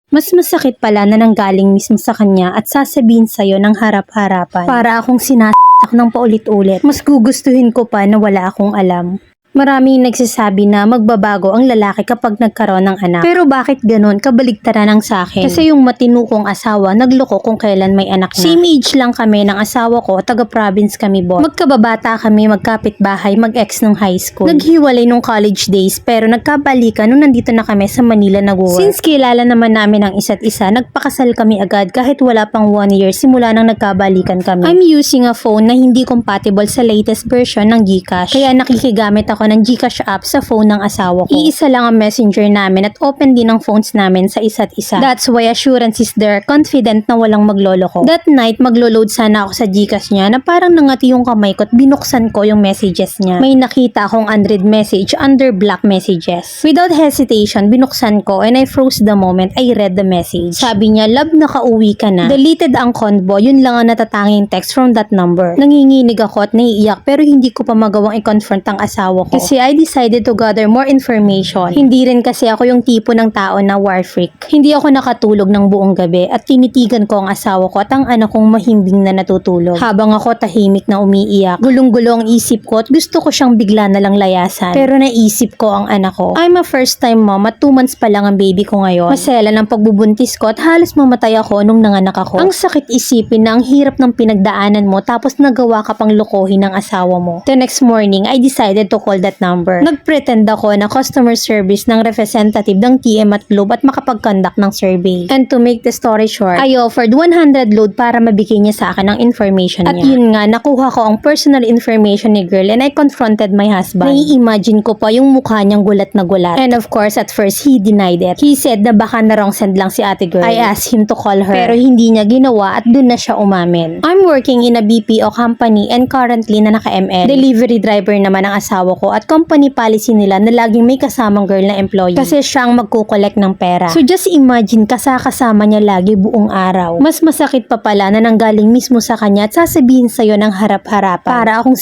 Mas masakit pala na nanggaling mismo sa kanya at sasabihin sa'yo ng harap-harapan. Para akong sinasak ng paulit-ulit. Mas gugustuhin ko pa na wala akong alam. Maraming nagsasabi na magbabago ang lalaki kapag nagkaroon ng anak. Pero bakit ganun? Kabaligtaran ang sa akin. Kasi yung matinukong asawa, nagloko kung kailan may anak na. Same age lang kami ng asawa ko, taga-province kami both. Magkababata kami, magkapit-bahay, mag-ex nung high school. Naghiwalay nung college days, pero nagkabalikan nung nandito na kami sa Manila nag-work. Since kilala naman namin ang isa't isa, nagpakasal kami agad kahit wala pang 1 year simula nang nagkabalikan kami. I'm using a phone na hindi compatible sa latest version ng GCash. Kaya nakikigamit ako ng GCash app sa phone ng asawa ko. Iisa lang ang messenger namin at open din ang phones namin sa isa't isa. That's why assurance is there, confident na walang maglolo ko. That night, maglo-load sana ako sa GCash niya na parang nangati yung kamay ko at binuksan ko yung messages niya. May nakita akong unread message under black messages. Without hesitation, binuksan ko and I froze the moment I read the message. Sabi niya, "Love, nakauwi ka na." Deleted ang convo, yun lang ang natatanging text from that number. Nanginginig ako at naiiyak pero hindi ko pa magawang i-confront ang asawa ko. Kasi I decided to gather more information. Hindi rin kasi ako yung tipo ng tao na war freak. Hindi ako nakatulog ng buong gabi at tinitigan ko ang asawa ko at ang anak kong mahimbing na natutulog. Habang ako tahimik na umiiyak, gulong-gulo ang isip ko at gusto ko siyang bigla na lang layasan. Pero naisip ko ang anak ko. I'm a first time mom at 2 months pa lang ang baby ko ngayon. Masela ng pagbubuntis ko at halos mamatay ako nung nanganak ako. Ang sakit isipin na ang hirap ng pinagdaanan mo tapos nagawa ka pang lokohin ng asawa mo. The next morning, I decided to call that number. Nagpretend ako na customer service ng representative ng TM at Globe at makapag-conduct ng survey. And to make the story short, I offered 100 load para mabigay niya sa akin ang information niya. At yun nga, nakuha ko ang personal information ni girl and I confronted my husband. Nai-imagine ko pa yung mukha niyang gulat na gulat. And of course, at first, he denied it. He said na baka na wrong send lang si ate girl. I asked him to call her. Pero hindi niya ginawa at dun na siya umamin. I'm working in a BPO company and currently na naka-ML. Delivery driver naman ang asawa ko at company policy nila na laging may kasamang girl na employee kasi siya ang magkukolekt ng pera. So just imagine kasama niya lagi buong araw. Mas masakit pa pala na nanggaling mismo sa kanya at sasabihin sa'yo ng harap-harapan. Para akong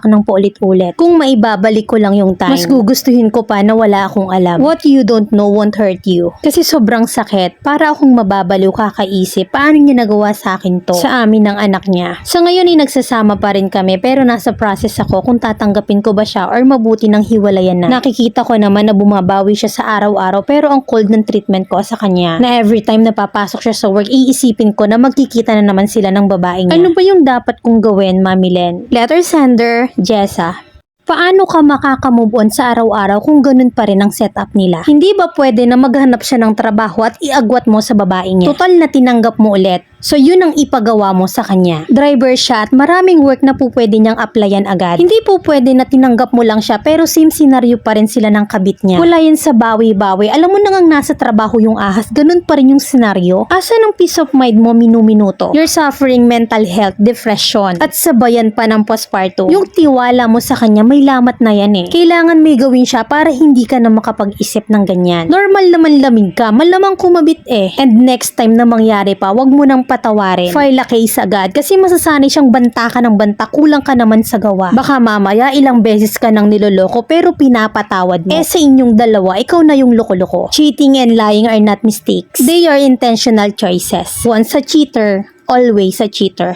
ng paulit-ulit. Kung maibabalik ko lang yung time, mas gugustuhin ko pa na wala akong alam. What you don't know won't hurt you. Kasi sobrang sakit. Para akong mababaliw kakaisip, paano niya nagawa sa akin to? Sa amin ng anak niya. Sa ngayon ay nagsasama pa rin kami pero nasa process ako kung tatanggapin ko ba siya or mabuti nang hiwalayan na. Nakikita ko naman na bumabawi siya sa araw-araw pero ang cold ng treatment ko sa kanya. Na every time na papasok siya sa work, iisipin ko na magkikita na naman sila ng babae niya. Ano ba yung dapat kong gawin, Mami Len? Letter sender, Jessa. Paano ka makaka-move on sa araw-araw kung ganun pa rin ang setup nila? Hindi ba pwede na maghanap siya ng trabaho at iagwat mo sa babae niya? Total na tinanggap mo ulit. So yun ang ipagawa mo sa kanya. Driver siya at maraming work na po pwede niyang applyan agad. Hindi po pwede na tinanggap mo lang siya pero same scenario pa rin sila ng kabit niya. Wala yan sa bawi-bawi. Alam mo na ngang nasa trabaho yung ahas, ganun pa rin yung scenario. Asa ng peace of mind mo minu-minuto? You're suffering mental health, depression, at sabayan pa ng postpartum. Yung tiwala mo sa kanya may lamat na yan eh. Kailangan may gawin siya para hindi ka na makapag-isip ng ganyan. Normal naman lamig ka, malamang kumabit eh. And next time na mangyari pa, wag mo nang patawarin. File a case agad kasi masasanay siyang banta ka ng banta, kulang ka naman sa gawa. Baka mamaya ilang beses ka nang niloloko pero pinapatawad mo. Eh sa inyong dalawa, ikaw na yung loko-loko. Cheating and lying are not mistakes. They are intentional choices. Once a cheater, always a cheater.